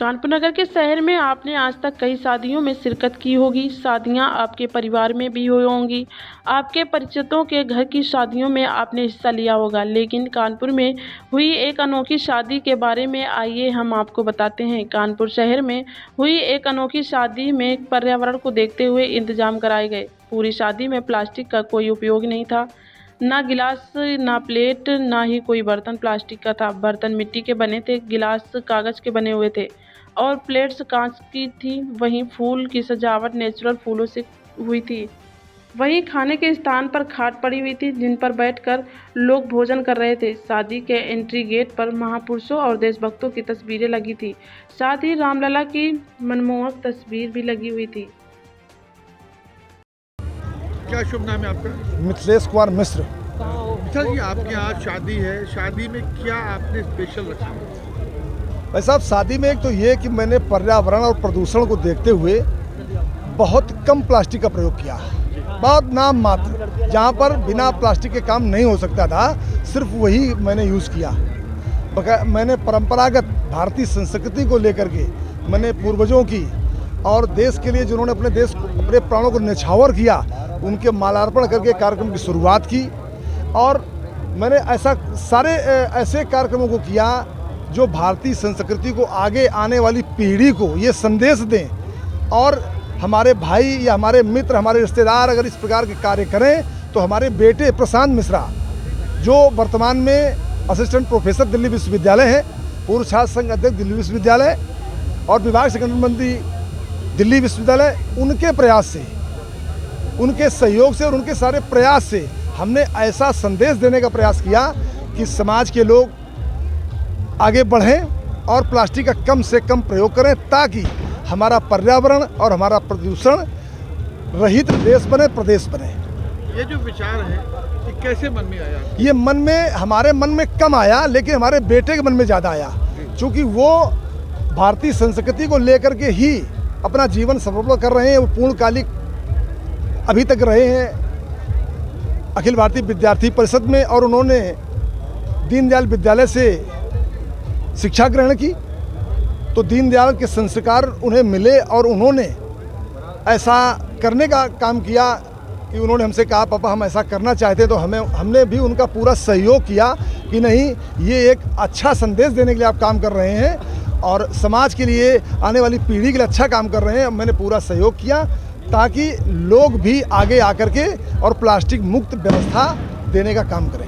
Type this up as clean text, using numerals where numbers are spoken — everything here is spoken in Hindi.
कानपुर नगर के शहर में आपने आज तक कई शादियों में शिरकत की होगी। शादियां आपके परिवार में भी हुई होंगी, आपके परिचितों के घर की शादियों में आपने हिस्सा लिया होगा, लेकिन कानपुर में हुई एक अनोखी शादी के बारे में आइए हम आपको बताते हैं। कानपुर शहर में हुई एक अनोखी शादी में पर्यावरण को देखते हुए इंतजाम कराए गए। पूरी शादी में प्लास्टिक का कोई उपयोग नहीं था, ना गिलास, ना प्लेट, ना ही कोई बर्तन प्लास्टिक का था। बर्तन मिट्टी के बने थे, गिलास कागज़ के बने हुए थे और प्लेट्स कांच की थी। वहीं फूल की सजावट नेचुरल फूलों से हुई थी। वहीं खाने के स्थान पर खाट पड़ी हुई थी, जिन पर बैठकर लोग भोजन कर रहे थे। शादी के एंट्री गेट पर महापुरुषों और देशभक्तों की तस्वीरें लगी थी, साथ ही रामलला की मनमोहक तस्वीर भी लगी हुई थी। क्या शुभ नाम है आपका? मिथिलेश कुमार मिश्र। मिथिल जी, आपके यहाँ शादी है, शादी में क्या आपने स्पेशल रखा? भाई साहब, शादी में एक तो ये कि मैंने पर्यावरण और प्रदूषण को देखते हुए बहुत कम प्लास्टिक का प्रयोग किया, बहुत नाम मात्र। जहाँ पर बिना प्लास्टिक के काम नहीं हो सकता था, सिर्फ वही मैंने यूज़ किया। मैंने परंपरागत भारतीय संस्कृति को लेकर के मैंने पूर्वजों की और देश के लिए जिन्होंने अपने प्राणों को न्यौछावर किया, उनके माल्यार्पण करके कार्यक्रम की शुरुआत की। और मैंने सारे ऐसे कार्यक्रमों को किया जो भारतीय संस्कृति को आगे आने वाली पीढ़ी को ये संदेश दें, और हमारे भाई या हमारे मित्र, हमारे रिश्तेदार अगर इस प्रकार के कार्य करें तो हमारे बेटे प्रशांत मिश्रा, जो वर्तमान में असिस्टेंट प्रोफेसर दिल्ली विश्वविद्यालय हैं, पूर्व छात्र संघ अध्यक्ष दिल्ली विश्वविद्यालय और विभाग संगठन मंत्री दिल्ली विश्वविद्यालय, उनके प्रयास से, उनके सहयोग से और उनके सारे प्रयास से हमने ऐसा संदेश देने का प्रयास किया कि समाज के लोग आगे बढ़ें और प्लास्टिक का कम से कम प्रयोग करें, ताकि हमारा पर्यावरण और हमारा प्रदूषण रहित देश बने, प्रदेश बने। ये जो विचार है ये कैसे मन में आया? ये हमारे मन में कम आया, लेकिन हमारे बेटे के मन में ज़्यादा आया, क्योंकि वो भारतीय संस्कृति को लेकर के ही अपना जीवन सफल कर रहे हैं। वो पूर्णकालिक अभी तक रहे हैं अखिल भारतीय विद्यार्थी परिषद में, और उन्होंने दीनदयाल विद्यालय से शिक्षा ग्रहण की। तो दीनदयाल के संस्कार उन्हें मिले और उन्होंने ऐसा करने का काम किया कि उन्होंने हमसे कहा, पापा हम ऐसा करना चाहते, तो हमने भी उनका पूरा सहयोग किया कि नहीं, ये एक अच्छा संदेश देने के लिए आप काम कर रहे हैं और समाज के लिए, आने वाली पीढ़ी के लिए अच्छा काम कर रहे हैं। मैंने पूरा सहयोग किया ताकि लोग भी आगे आकर के और प्लास्टिक मुक्त व्यवस्था देने का काम करें।